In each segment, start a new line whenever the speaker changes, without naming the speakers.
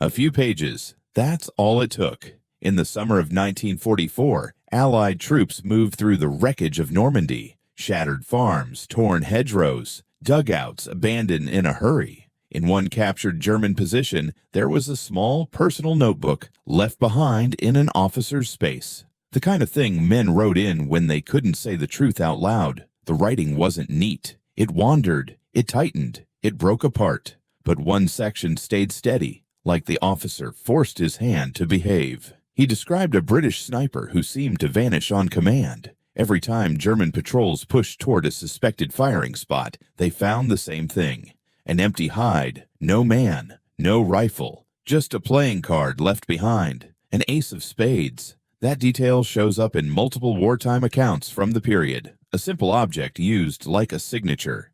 A few pages. That's all it took. In the summer of 1944, Allied troops moved through the wreckage of Normandy. Shattered farms, torn hedgerows, dugouts abandoned in a hurry. In one captured German position, there was a small personal notebook left behind in an officer's space. The kind of thing men wrote in when they couldn't say the truth out loud. The writing wasn't neat. It wandered, it tightened, it broke apart. But one section stayed steady, like the officer forced his hand to behave. He described a British sniper who seemed to vanish on command. Every time German patrols pushed toward a suspected firing spot, they found the same thing. An empty hide, no man, no rifle, just a playing card left behind, an ace of spades. That detail shows up in multiple wartime accounts from the period, a simple object used like a signature.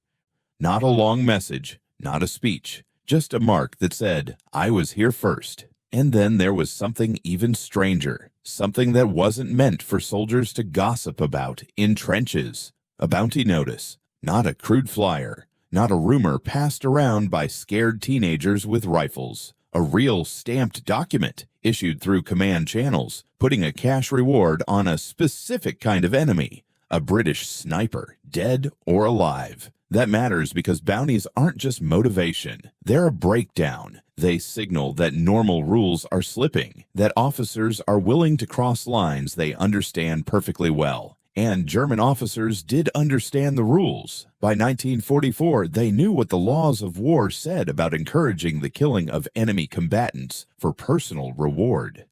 Not a long message, not a speech, just a mark that said, "I was here first." And then there was something even stranger, something that wasn't meant for soldiers to gossip about in trenches. A bounty notice, not a crude flyer, not a rumor passed around by scared teenagers with rifles. A real stamped document issued through command channels, putting a cash reward on a specific kind of enemy, a British sniper, dead or alive. That matters because bounties aren't just motivation. They're a breakdown. They signal that normal rules are slipping, that officers are willing to cross lines they understand perfectly well. And German officers did understand the rules. By 1944, they knew what the laws of war said about encouraging the killing of enemy combatants for personal reward.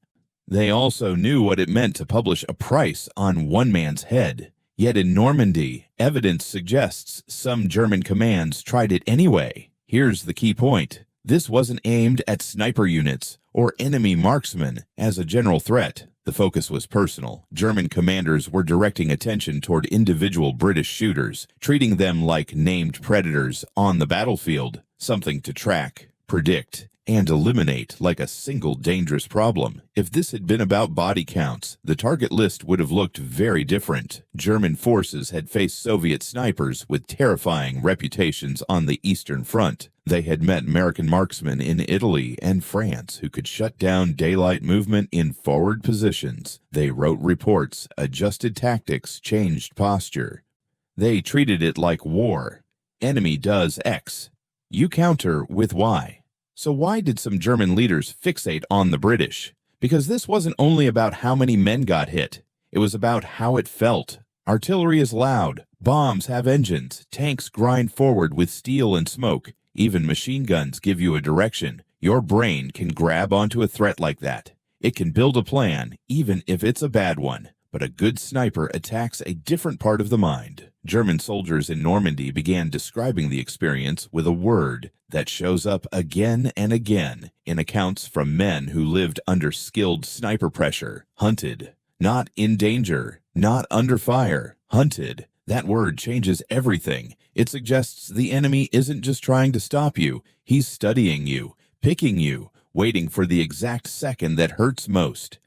They also knew what it meant to publish a price on one man's head. Yet in Normandy, evidence suggests some German commands tried it anyway. Here's the key point. This wasn't aimed at sniper units or enemy marksmen as a general threat. The focus was personal. German commanders were directing attention toward individual British shooters, treating them like named predators on the battlefield, something to track, predict, and eliminate like a single dangerous problem. If this had been about body counts, the target list would have looked very different. German forces had faced Soviet snipers with terrifying reputations on the Eastern Front. They had met American marksmen in Italy and France who could shut down daylight movement in forward positions. They wrote reports, adjusted tactics, changed posture. They treated it like war. Enemy does X. You counter with Y. So why did some German leaders fixate on the British? Because this wasn't only about how many men got hit. It was about how it felt. Artillery is loud. Bombs have engines. Tanks grind forward with steel and smoke. Even machine guns give you a direction. Your brain can grab onto a threat like that. It can build a plan, even if it's a bad one. But a good sniper attacks a different part of the mind. German soldiers in Normandy began describing the experience with a word that shows up again and again in accounts from men who lived under skilled sniper pressure. Hunted. Not in danger. Not under fire. Hunted. That word changes everything. It suggests the enemy isn't just trying to stop you. He's studying you, picking you, waiting for the exact second that hurts most.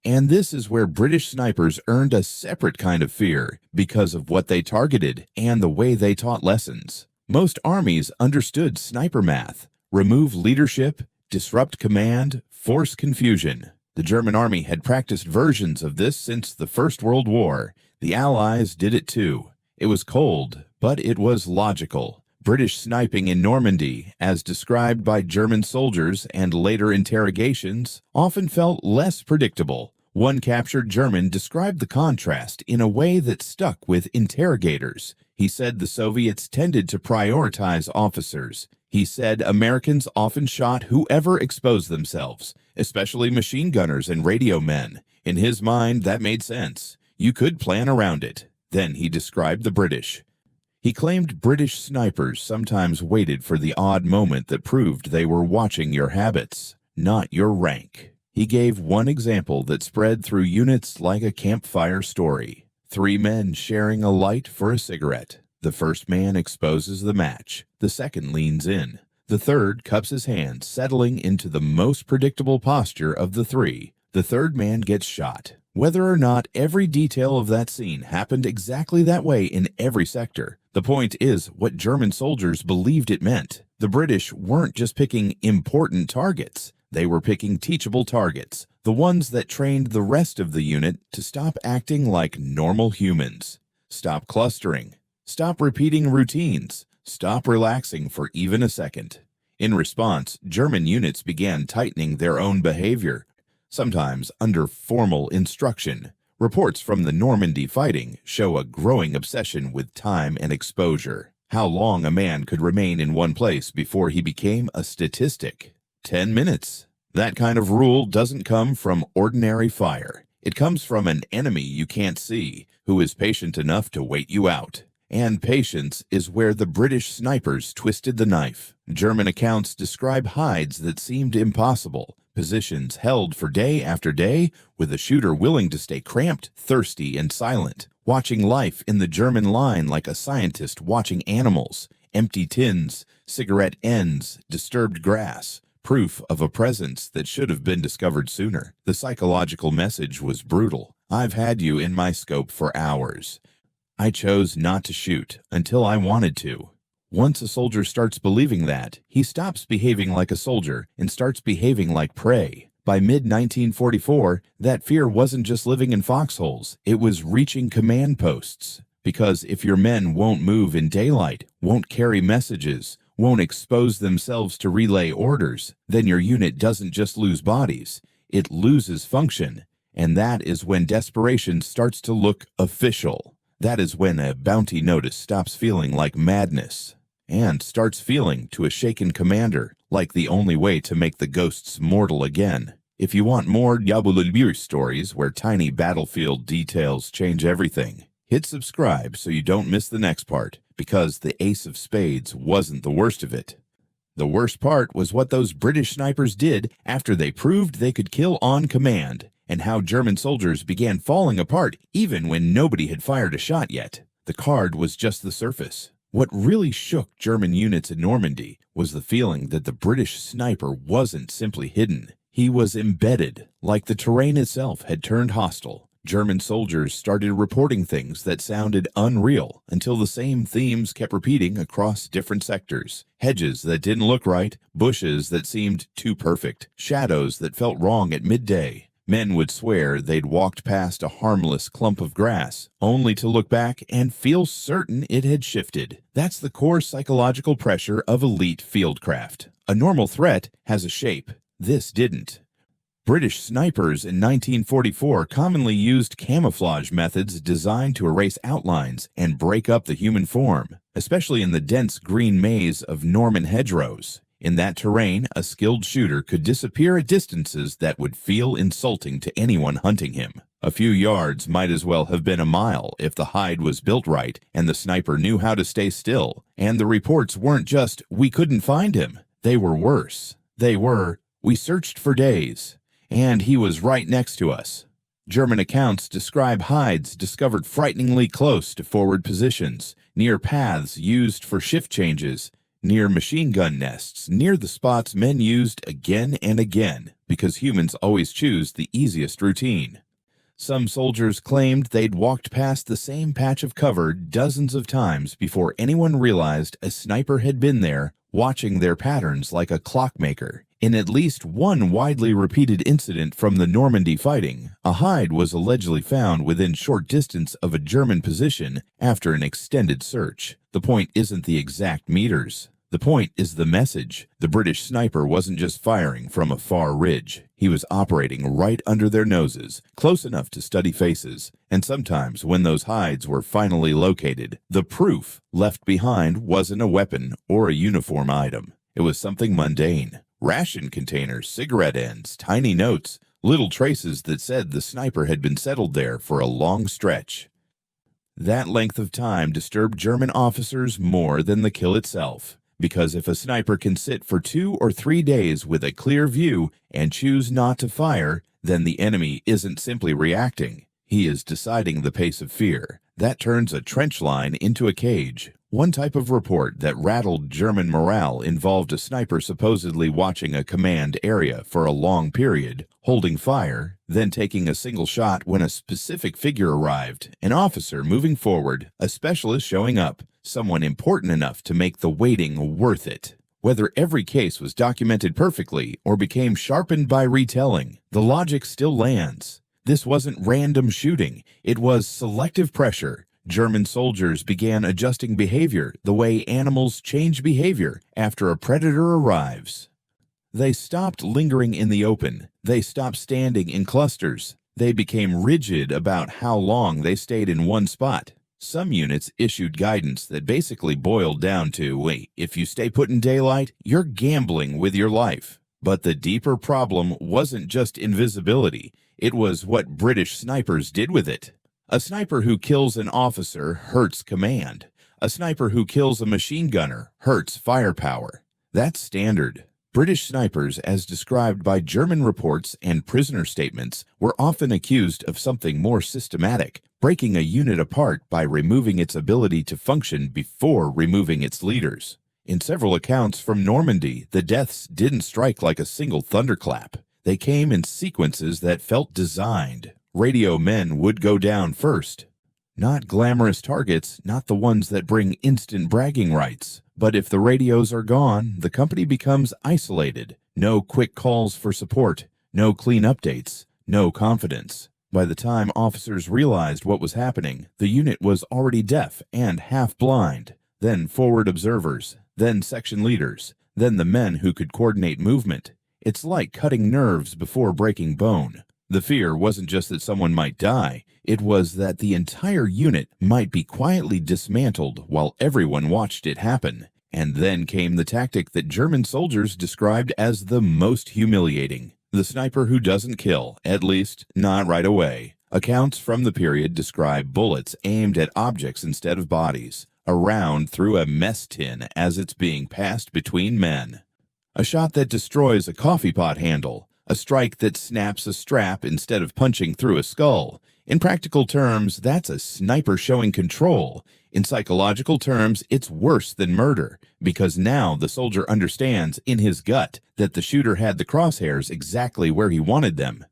And this is where British snipers earned a separate kind of fear because of what they targeted and the way they taught lessons. Most armies understood sniper math: remove leadership, disrupt command, force confusion. The German army had practiced versions of this since the First World War. The Allies did it too. It was cold, but it was logical. British sniping in Normandy, as described by German soldiers and later interrogations, often felt less predictable. One captured German described the contrast in a way that stuck with interrogators. He said the Soviets tended to prioritize officers. He said Americans often shot whoever exposed themselves, especially machine gunners and radio men. In his mind, that made sense. You could plan around it. Then he described the British. He claimed British snipers sometimes waited for the odd moment that proved they were watching your habits, not your rank. He gave one example that spread through units like a campfire story. 3 men sharing a light for a cigarette. The first man exposes the match. The second leans in. The third cups his hand, settling into the most predictable posture of the 3. The third man gets shot. Whether or not every detail of that scene happened exactly that way in every sector, the point is what German soldiers believed it meant. The British weren't just picking important targets. They were picking teachable targets, the ones that trained the rest of the unit to stop acting like normal humans. Stop clustering. Stop repeating routines. Stop relaxing for even a second. In response, German units began tightening their own behavior, sometimes under formal instruction. Reports from the Normandy fighting show a growing obsession with time and exposure. How long a man could remain in one place before he became a statistic? 10 minutes. That kind of rule doesn't come from ordinary fire. It comes from an enemy you can't see, who is patient enough to wait you out. And patience is where the British snipers twisted the knife. German accounts describe hides that seemed impossible, positions held for day after day, with a shooter willing to stay cramped, thirsty, and silent, watching life in the German line like a scientist watching animals. Empty tins, cigarette ends, disturbed grass, proof of a presence that should have been discovered sooner. The psychological message was brutal. I've had you in my scope for hours. I chose not to shoot until I wanted to. Once a soldier starts believing that, he stops behaving like a soldier and starts behaving like prey. By mid-1944, that fear wasn't just living in foxholes, it was reaching command posts. Because if your men won't move in daylight, won't carry messages, won't expose themselves to relay orders, then your unit doesn't just lose bodies, it loses function. And that is when desperation starts to look official. That is when a bounty notice stops feeling like madness and starts feeling to a shaken commander like the only way to make the ghosts mortal again. If you want more Diablo stories where tiny battlefield details change everything, hit subscribe so you don't miss the next part, because the Ace of Spades wasn't the worst of it. The worst part was what those British snipers did after they proved they could kill on command, and how German soldiers began falling apart even when nobody had fired a shot yet. The card was just the surface. What really shook German units in Normandy was the feeling that the British sniper wasn't simply hidden. He was embedded, like the terrain itself had turned hostile. German soldiers started reporting things that sounded unreal until the same themes kept repeating across different sectors. Hedges that didn't look right, bushes that seemed too perfect, shadows that felt wrong at midday. Men would swear they'd walked past a harmless clump of grass, only to look back and feel certain it had shifted. That's the core psychological pressure of elite fieldcraft. A normal threat has a shape. This didn't. British snipers in 1944 commonly used camouflage methods designed to erase outlines and break up the human form, especially in the dense green maze of Norman hedgerows. In that terrain, a skilled shooter could disappear at distances that would feel insulting to anyone hunting him. A few yards might as well have been a mile if the hide was built right and the sniper knew how to stay still. And the reports weren't just, "We couldn't find him." They were worse. They were, "We searched for days, and he was right next to us." German accounts describe hides discovered frighteningly close to forward positions, near paths used for shift changes, near machine gun nests, near the spots men used again and again, because humans always choose the easiest routine. Some soldiers claimed they'd walked past the same patch of cover dozens of times before anyone realized a sniper had been there, watching their patterns like a clockmaker. In at least one widely repeated incident from the Normandy fighting, a hide was allegedly found within short distance of a German position after an extended search. The point isn't the exact meters. The point is the message. The British sniper wasn't just firing from a far ridge. He was operating right under their noses, close enough to study faces. And sometimes when those hides were finally located, the proof left behind wasn't a weapon or a uniform item. It was something mundane. Ration containers, cigarette ends, tiny notes, little traces that said the sniper had been settled there for a long stretch. That length of time disturbed German officers more than the kill itself, because if a sniper can sit for 2 or 3 days with a clear view and choose not to fire, then the enemy isn't simply reacting. He is deciding the pace of fear. That turns a trench line into a cage. One type of report that rattled German morale involved a sniper supposedly watching a command area for a long period, holding fire, then taking a single shot when a specific figure arrived, an officer moving forward, a specialist showing up, someone important enough to make the waiting worth it. Whether every case was documented perfectly or became sharpened by retelling, the logic still lands. This wasn't random shooting, it was selective pressure. German soldiers began adjusting behavior the way animals change behavior after a predator arrives. They stopped lingering in the open. They stopped standing in clusters. They became rigid about how long they stayed in one spot. Some units issued guidance that basically boiled down to, wait, if you stay put in daylight, you're gambling with your life. But the deeper problem wasn't just invisibility. It was what British snipers did with it. A sniper who kills an officer hurts command. A sniper who kills a machine gunner hurts firepower. That's standard. British snipers, as described by German reports and prisoner statements, were often accused of something more systematic, breaking a unit apart by removing its ability to function before removing its leaders. In several accounts from Normandy, the deaths didn't strike like a single thunderclap. They came in sequences that felt designed. Radio men would go down first. Not glamorous targets, not the ones that bring instant bragging rights. But if the radios are gone, the company becomes isolated. No quick calls for support, no clean updates, no confidence. By the time officers realized what was happening, the unit was already deaf and half blind. Then forward observers, then section leaders, then the men who could coordinate movement. It's like cutting nerves before breaking bone. The fear wasn't just that someone might die, it was that the entire unit might be quietly dismantled while everyone watched it happen. And then came the tactic that German soldiers described as the most humiliating. The sniper who doesn't kill, at least not right away. Accounts from the period describe bullets aimed at objects instead of bodies, a round through a mess tin as it's being passed between men. A shot that destroys a coffee pot handle. A strike that snaps a strap instead of punching through a skull. In practical terms, that's a sniper showing control. In psychological terms, it's worse than murder, because now the soldier understands in his gut that the shooter had the crosshairs exactly where he wanted them,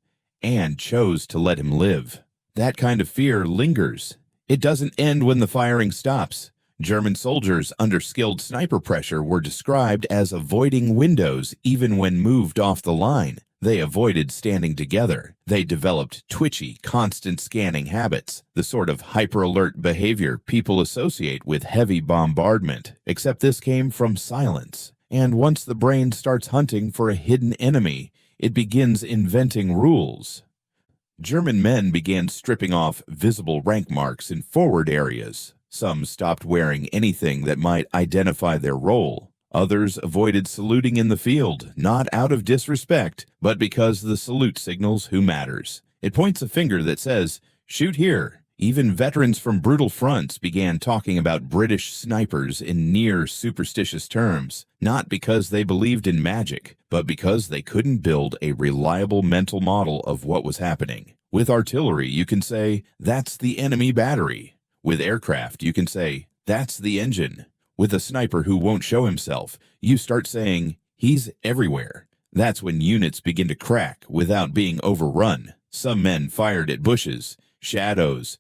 and chose to let him live. That kind of fear lingers. It doesn't end when the firing stops. German soldiers under skilled sniper pressure were described as avoiding windows even when moved off the line. They avoided standing together. They developed twitchy, constant scanning habits, the sort of hyper-alert behavior people associate with heavy bombardment, except this came from silence. And once the brain starts hunting for a hidden enemy, it begins inventing rules. German men began stripping off visible rank marks in forward areas. Some stopped wearing anything that might identify their role. Others avoided saluting in the field, not out of disrespect, but because the salute signals who matters. It points a finger that says, shoot here. Even veterans from brutal fronts began talking about British snipers in near superstitious terms, not because they believed in magic, but because they couldn't build a reliable mental model of what was happening. With artillery, you can say, that's the enemy battery. With aircraft, you can say, that's the engine. With a sniper who won't show himself, you start saying, he's everywhere. That's when units begin to crack without being overrun. Some men fired at bushes, shadows,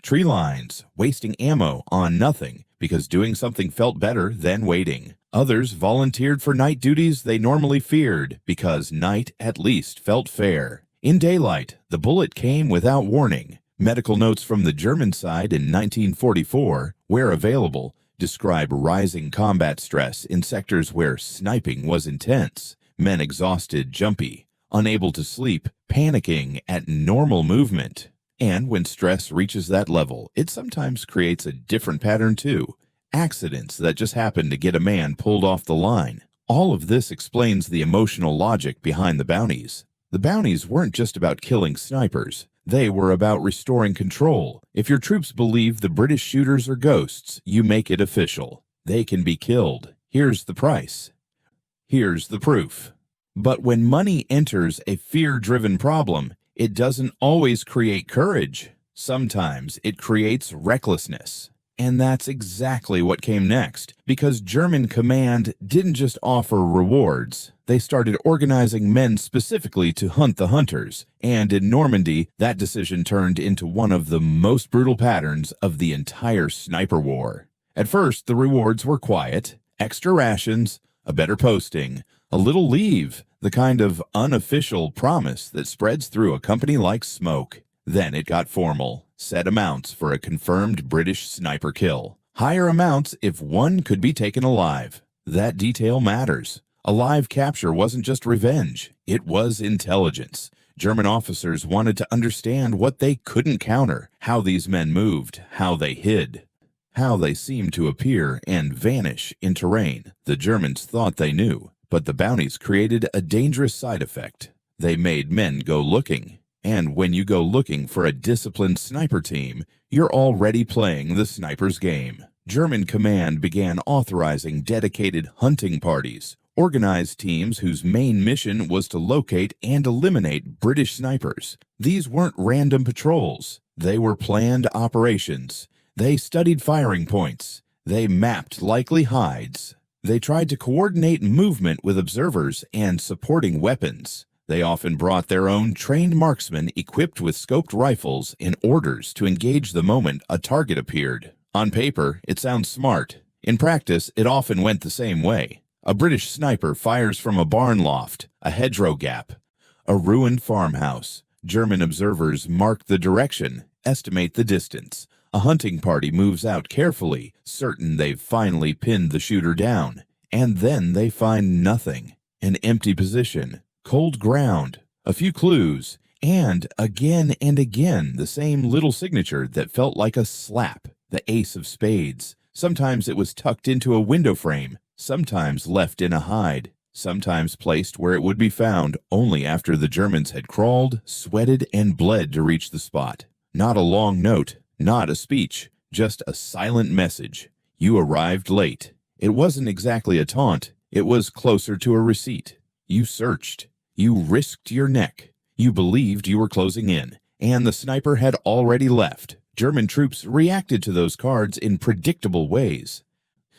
tree lines, wasting ammo on nothing because doing something felt better than waiting. Others volunteered for night duties they normally feared because night at least felt fair. In daylight, the bullet came without warning. Medical notes from the German side in 1944, where available, describe rising combat stress in sectors where sniping was intense. Men exhausted, jumpy, unable to sleep, panicking at normal movement. And when stress reaches that level, it sometimes creates a different pattern too. Accidents that just happen to get a man pulled off the line. All of this explains the emotional logic behind the bounties. The bounties weren't just about killing snipers. They were about restoring control. If your troops believe the British shooters are ghosts, you make it official. They can be killed. Here's the price. Here's the proof. But when money enters a fear-driven problem, it doesn't always create courage. Sometimes it creates recklessness. And that's exactly what came next, because German command didn't just offer rewards. They started organizing men specifically to hunt the hunters, and in Normandy, that decision turned into one of the most brutal patterns of the entire sniper war. At first, the rewards were quiet, extra rations, a better posting, a little leave, the kind of unofficial promise that spreads through a company like smoke. Then it got formal. Set amounts for a confirmed British sniper kill. Higher amounts if one could be taken alive. That detail matters. A live capture wasn't just revenge, it was intelligence. German officers wanted to understand what they couldn't counter, how these men moved, how they hid, how they seemed to appear and vanish in terrain the Germans thought they knew. But the bounties created a dangerous side effect. They made men go looking. And when you go looking for a disciplined sniper team, you're already playing the sniper's game. German command began authorizing dedicated hunting parties, organized teams whose main mission was to locate and eliminate British snipers. These weren't random patrols. They were planned operations. They studied firing points. They mapped likely hides. They tried to coordinate movement with observers and supporting weapons. They often brought their own trained marksmen equipped with scoped rifles in orders to engage the moment a target appeared. On paper, it sounds smart. In practice, it often went the same way. A British sniper fires from a barn loft, a hedgerow gap, a ruined farmhouse. German observers mark the direction, estimate the distance. A hunting party moves out carefully, certain they've finally pinned the shooter down. And then they find nothing. An empty position. Cold ground, a few clues, and again the same little signature that felt like a slap, the ace of spades. Sometimes it was tucked into a window frame, sometimes left in a hide, sometimes placed where it would be found only after the Germans had crawled, sweated, and bled to reach the spot. Not a long note, not a speech, just a silent message. You arrived late. It wasn't exactly a taunt, it was closer to a receipt. You searched. You risked your neck. You believed you were closing in, and the sniper had already left. German troops reacted to those cards in predictable ways.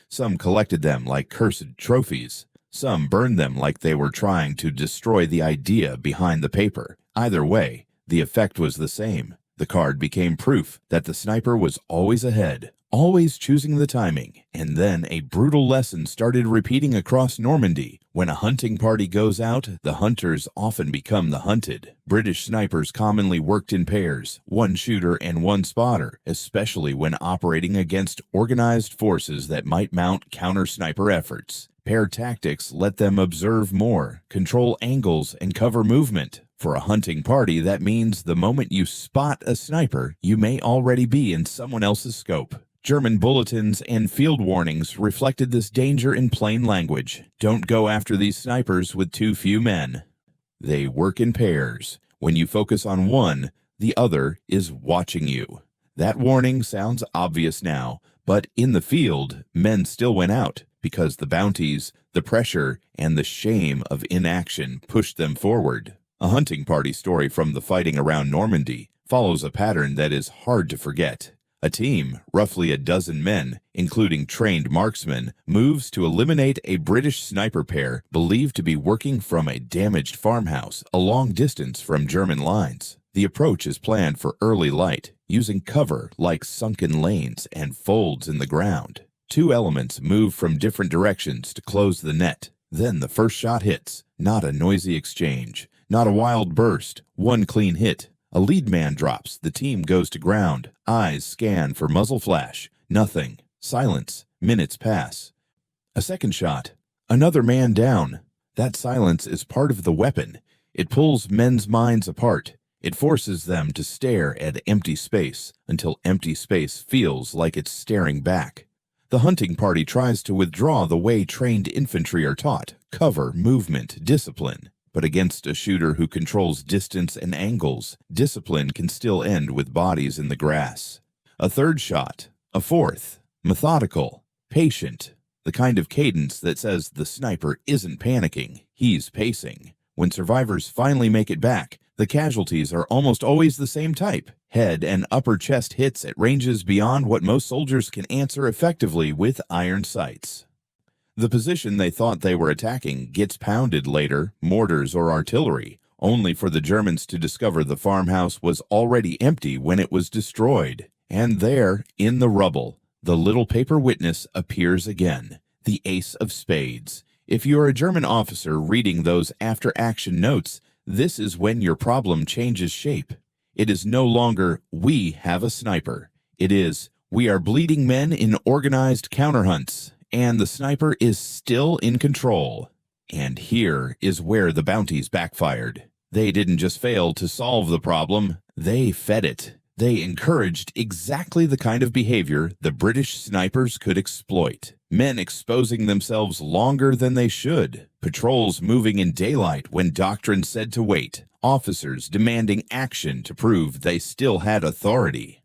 Some collected them like cursed trophies. Some burned them like they were trying to destroy the idea behind the paper. Either way, the effect was the same. The card became proof that the sniper was always ahead, always choosing the timing. And then a brutal lesson started repeating across Normandy. When a hunting party goes out, the hunters often become the hunted. British snipers commonly worked in pairs, one shooter and one spotter, especially when operating against organized forces that might mount counter-sniper efforts. Pair tactics let them observe more, control angles, and cover movement. For a hunting party, that means the moment you spot a sniper, you may already be in someone else's scope. German bulletins and field warnings reflected this danger in plain language. Don't go after these snipers with too few men. They work in pairs. When you focus on one, the other is watching you. That warning sounds obvious now, but in the field, men still went out because the bounties, the pressure, and the shame of inaction pushed them forward. A hunting party story from the fighting around Normandy follows a pattern that is hard to forget. A team, roughly a dozen men, including trained marksmen, moves to eliminate a British sniper pair believed to be working from a damaged farmhouse a long distance from German lines. The approach is planned for early light, using cover like sunken lanes and folds in the ground. Two elements move from different directions to close the net. Then the first shot hits, not a noisy exchange. Not a wild burst, one clean hit. A lead man drops, the team goes to ground. Eyes scan for muzzle flash. Nothing. Silence. Minutes pass. A second shot. Another man down. That silence is part of the weapon. It pulls men's minds apart. It forces them to stare at empty space until empty space feels like it's staring back. The hunting party tries to withdraw the way trained infantry are taught. Cover, movement, discipline. But against a shooter who controls distance and angles, discipline can still end with bodies in the grass. A third shot. A fourth. Methodical. Patient. The kind of cadence that says the sniper isn't panicking, he's pacing. When survivors finally make it back, the casualties are almost always the same type. Head and upper chest hits at ranges beyond what most soldiers can answer effectively with iron sights. The position they thought they were attacking gets pounded later, mortars or artillery, only for the Germans to discover the farmhouse was already empty when it was destroyed. And there, in the rubble, the little paper witness appears again, the ace of spades. If you're a German officer reading those after-action notes, this is when your problem changes shape. It is no longer, "We have a sniper." It is, "We are bleeding men in organized counterhunts, and the sniper is still in control." And here is where the bounties backfired. They didn't just fail to solve the problem, they fed it. They encouraged exactly the kind of behavior the British snipers could exploit. Men exposing themselves longer than they should, patrols moving in daylight when doctrine said to wait, officers demanding action to prove they still had authority.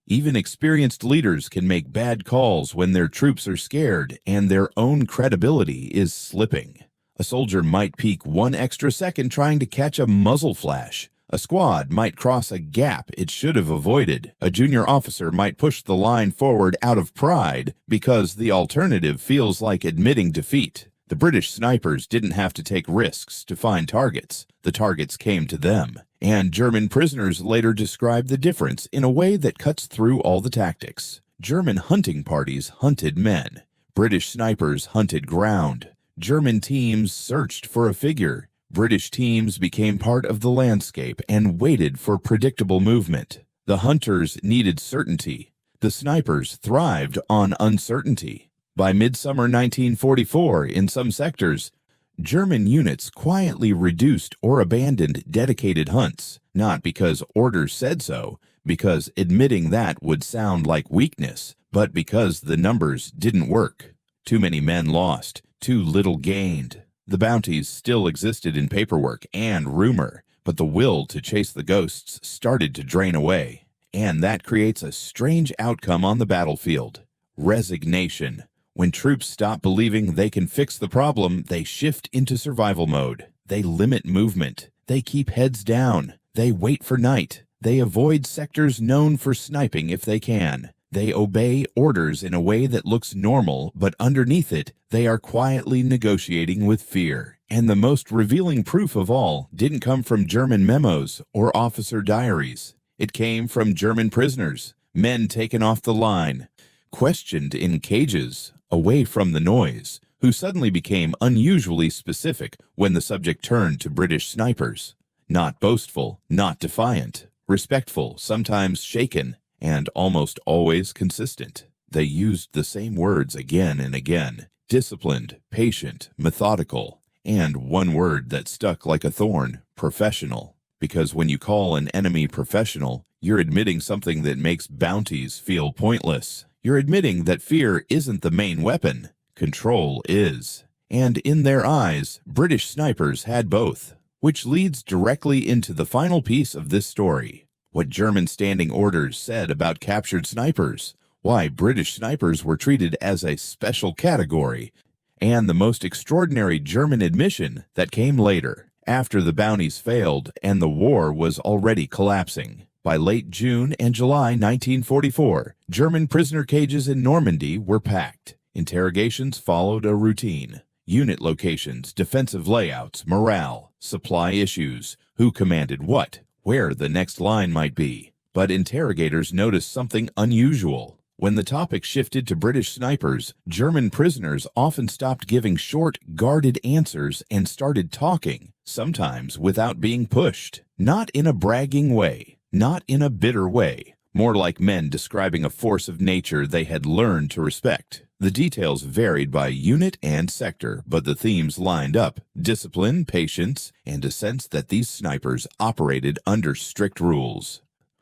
Even experienced leaders can make bad calls when their troops are scared and their own credibility is slipping. A soldier might peek 1 extra second trying to catch a muzzle flash. A squad might cross a gap it should have avoided. A junior officer might push the line forward out of pride because the alternative feels like admitting defeat. The British snipers didn't have to take risks to find targets. The targets came to them. And German prisoners later described the difference in a way that cuts through all the tactics. German hunting parties hunted men. British snipers hunted ground. German teams searched for a figure. British teams became part of the landscape and waited for predictable movement. The hunters needed certainty. The snipers thrived on uncertainty. By midsummer 1944, in some sectors, German units quietly reduced or abandoned dedicated hunts, not because orders said so, because admitting that would sound like weakness, but because the numbers didn't work. Too many men lost, too little gained. The bounties still existed in paperwork and rumor, but the will to chase the ghosts started to drain away. And that creates a strange outcome on the battlefield. Resignation. When troops stop believing they can fix the problem, they shift into survival mode. They limit movement. They keep heads down. They wait for night. They avoid sectors known for sniping if they can. They obey orders in a way that looks normal, but underneath it, they are quietly negotiating with fear. And the most revealing proof of all didn't come from German memos or officer diaries. It came from German prisoners, men taken off the line, questioned in cages, away from the noise, who suddenly became unusually specific when the subject turned to British snipers. Not boastful, not defiant, respectful, sometimes shaken, and almost always consistent. They used the same words again and again: disciplined, patient, methodical, and one word that stuck like a thorn: professional. Because when you call an enemy professional, you're admitting something that makes bounties feel pointless. You're admitting that fear isn't the main weapon. Control is. And in their eyes, British snipers had both. Which leads directly into the final piece of this story. What German standing orders said about captured snipers, why British snipers were treated as a special category, and the most extraordinary German admission that came later, after the bounties failed and the war was already collapsing. By late June and July 1944, German prisoner cages in Normandy were packed. Interrogations followed a routine. Unit locations, defensive layouts, morale, supply issues, who commanded what, where the next line might be. But interrogators noticed something unusual. When the topic shifted to British snipers, German prisoners often stopped giving short, guarded answers and started talking, sometimes without being pushed. Not in a bragging way, not in a bitter way, more like men describing a force of nature they had learned to respect. The details varied by unit and sector, but the themes lined up: discipline, patience, and a sense that these snipers operated under strict rules.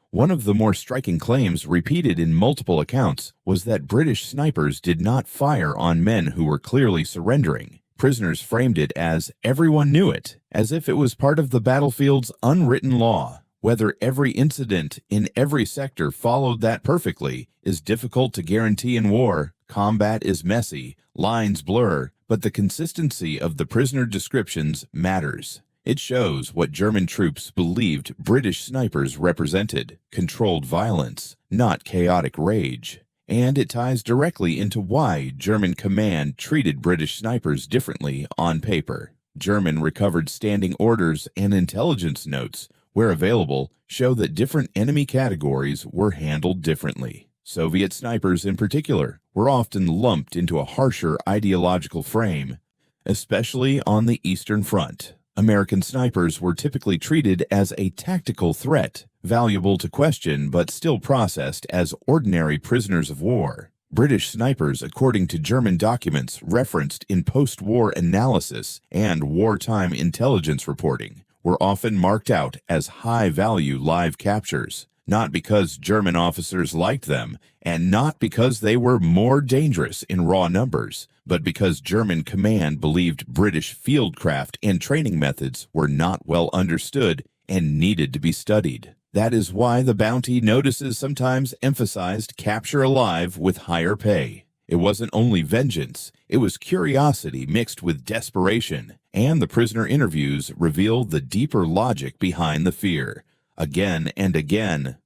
One of the more striking claims repeated in multiple accounts was that British snipers did not fire on men who were clearly surrendering. Prisoners framed it as everyone knew it, as if it was part of the battlefield's unwritten law. Whether every incident in every sector followed that perfectly is difficult to guarantee in war. Combat is messy, lines blur, but the consistency of the prisoner descriptions matters. It shows what German troops believed British snipers represented: controlled violence, not chaotic rage. And it ties directly into why German command treated British snipers differently on paper. German recovered standing orders and intelligence notes, where available, show that different enemy categories were handled differently. Soviet snipers in particular were often lumped into a harsher ideological frame. especially on the Eastern Front. American snipers were typically treated as a tactical threat, valuable to question but still processed as ordinary prisoners of war. British snipers, according to German documents referenced in post-war analysis and wartime intelligence reporting, were often marked out as high-value live captures, not because German officers liked them, and not because they were more dangerous in raw numbers, but because German command believed British fieldcraft and training methods were not well understood and needed to be studied. That is why the bounty notices sometimes emphasized capture alive with higher pay. It wasn't only vengeance, it was curiosity mixed with desperation, and the prisoner interviews revealed the deeper logic behind the fear. Again and again,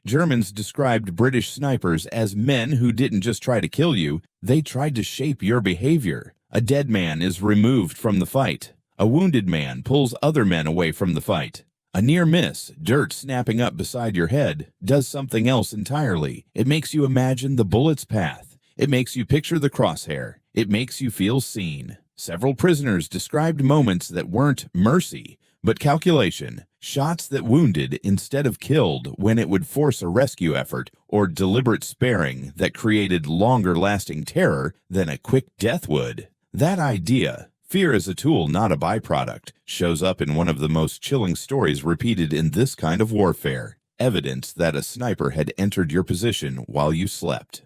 Germans described British snipers as men who didn't just try to kill you, they tried to shape your behavior. A dead man is removed from the fight. A wounded man pulls other men away from the fight. A near miss, dirt snapping up beside your head, does something else entirely. It makes you imagine the bullet's path. It makes you picture the crosshair. It makes you feel seen. Several prisoners described moments that weren't mercy, but calculation, shots that wounded instead of killed when it would force a rescue effort, or deliberate sparing that created longer-lasting terror than a quick death would. That idea, fear as a tool, not a byproduct, shows up in one of the most chilling stories repeated in this kind of warfare, evidence that a sniper had entered your position while you slept.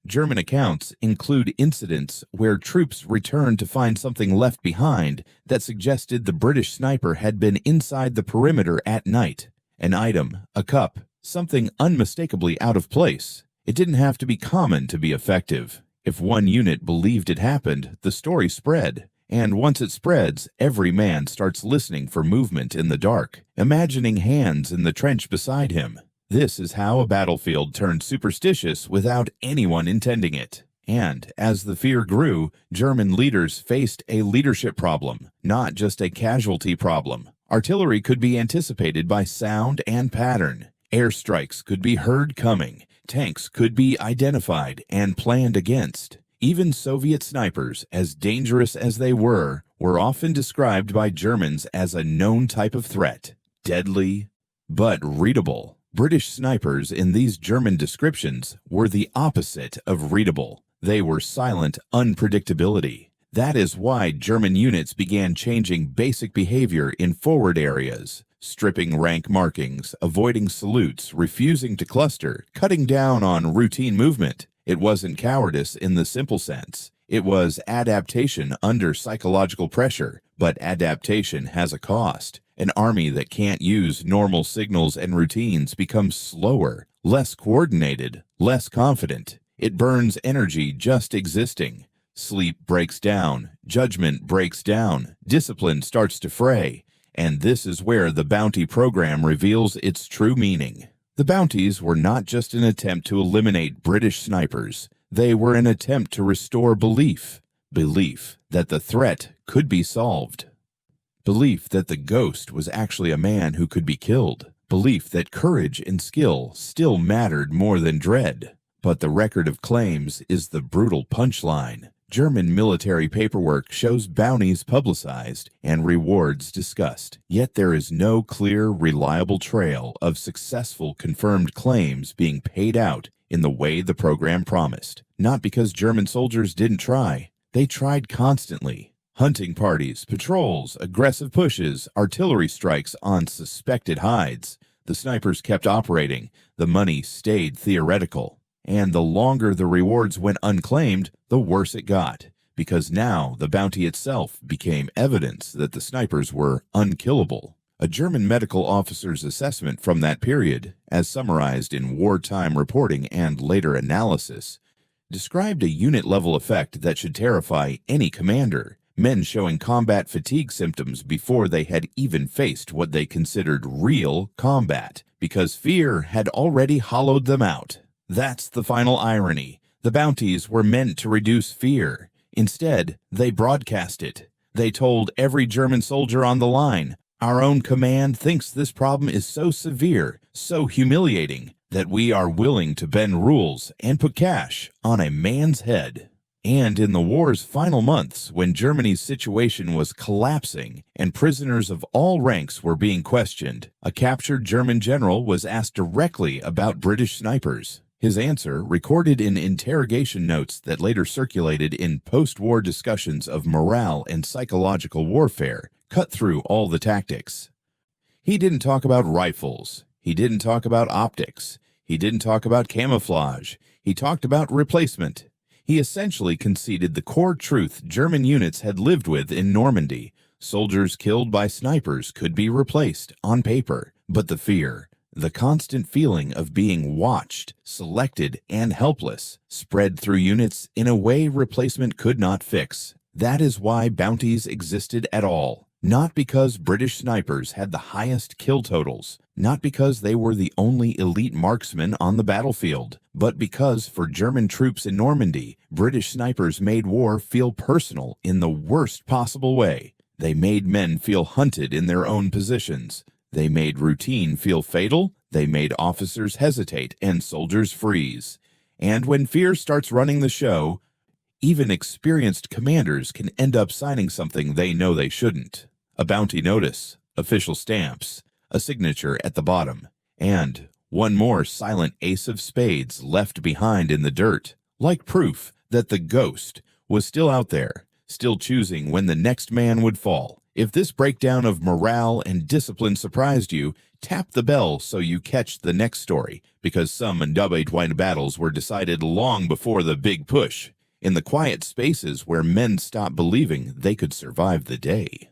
German accounts include incidents where troops returned to find something left behind that suggested the British sniper had been inside the perimeter at night. An item, a cup, something unmistakably out of place. It didn't have to be common to be effective. If one unit believed it happened, the story spread. And once it spreads, every man starts listening for movement in the dark, imagining hands in the trench beside him. This is how a battlefield turned superstitious without anyone intending it. And as the fear grew, German leaders faced a leadership problem, not just a casualty problem. Artillery could be anticipated by sound and pattern. Airstrikes could be heard coming. Tanks could be identified and planned against. Even Soviet snipers, as dangerous as they were often described by Germans as a known type of threat. Deadly, but readable. British snipers in these German descriptions were the opposite of readable. They were silent unpredictability. That is why German units began changing basic behavior in forward areas, stripping rank markings, avoiding salutes, refusing to cluster, cutting down on routine movement. It wasn't cowardice in the simple sense. It was adaptation under psychological pressure, but adaptation has a cost. An army that can't use normal signals and routines becomes slower, less coordinated, less confident. It burns energy just existing. Sleep breaks down, judgment breaks down, discipline starts to fray, and this is where the bounty program reveals its true meaning. The bounties were not just an attempt to eliminate British snipers. They were an attempt to restore belief that the threat could be solved. Belief that the ghost was actually a man who could be killed. Belief that courage and skill still mattered more than dread. But the record of claims is the brutal punchline. German military paperwork shows bounties publicized and rewards discussed. Yet there is no clear, reliable trail of successful confirmed claims being paid out in the way the program promised. Not because German soldiers didn't try. They tried constantly. Hunting parties, patrols, aggressive pushes, artillery strikes on suspected hides. The snipers kept operating. The money stayed theoretical. And the longer the rewards went unclaimed, the worse it got. Because now the bounty itself became evidence that the snipers were unkillable. A German medical officer's assessment from that period, as summarized in wartime reporting and later analysis, described a unit-level effect that should terrify any commander. Men showing combat fatigue symptoms before they had even faced what they considered real combat, because fear had already hollowed them out. That's the final irony. The bounties were meant to reduce fear. Instead, they broadcast it. They told every German soldier on the line, "Our own command thinks this problem is so severe, so humiliating, that we are willing to bend rules and put cash on a man's head." And in the war's final months, when Germany's situation was collapsing and prisoners of all ranks were being questioned, a captured German general was asked directly about British snipers. His answer, recorded in interrogation notes that later circulated in post-war discussions of morale and psychological warfare, cut through all the tactics. He didn't talk about rifles. He didn't talk about optics. He didn't talk about camouflage. He talked about replacement. He essentially conceded the core truth German units had lived with in Normandy. Soldiers killed by snipers could be replaced on paper, but the fear, the constant feeling of being watched, selected, and helpless, spread through units in a way replacement could not fix. That is why bounties existed at all. Not because British snipers had the highest kill totals, not because they were the only elite marksmen on the battlefield, but because for German troops in Normandy, British snipers made war feel personal in the worst possible way. They made men feel hunted in their own positions. They made routine feel fatal. They made officers hesitate and soldiers freeze. And when fear starts running the show, even experienced commanders can end up signing something they know they shouldn't. A bounty notice, official stamps, a signature at the bottom, and one more silent ace of spades left behind in the dirt, like proof that the ghost was still out there, still choosing when the next man would fall. If this breakdown of morale and discipline surprised you, tap the bell so you catch the next story, because some Ndabetwine battles were decided long before the big push, in the quiet spaces where men stopped believing they could survive the day.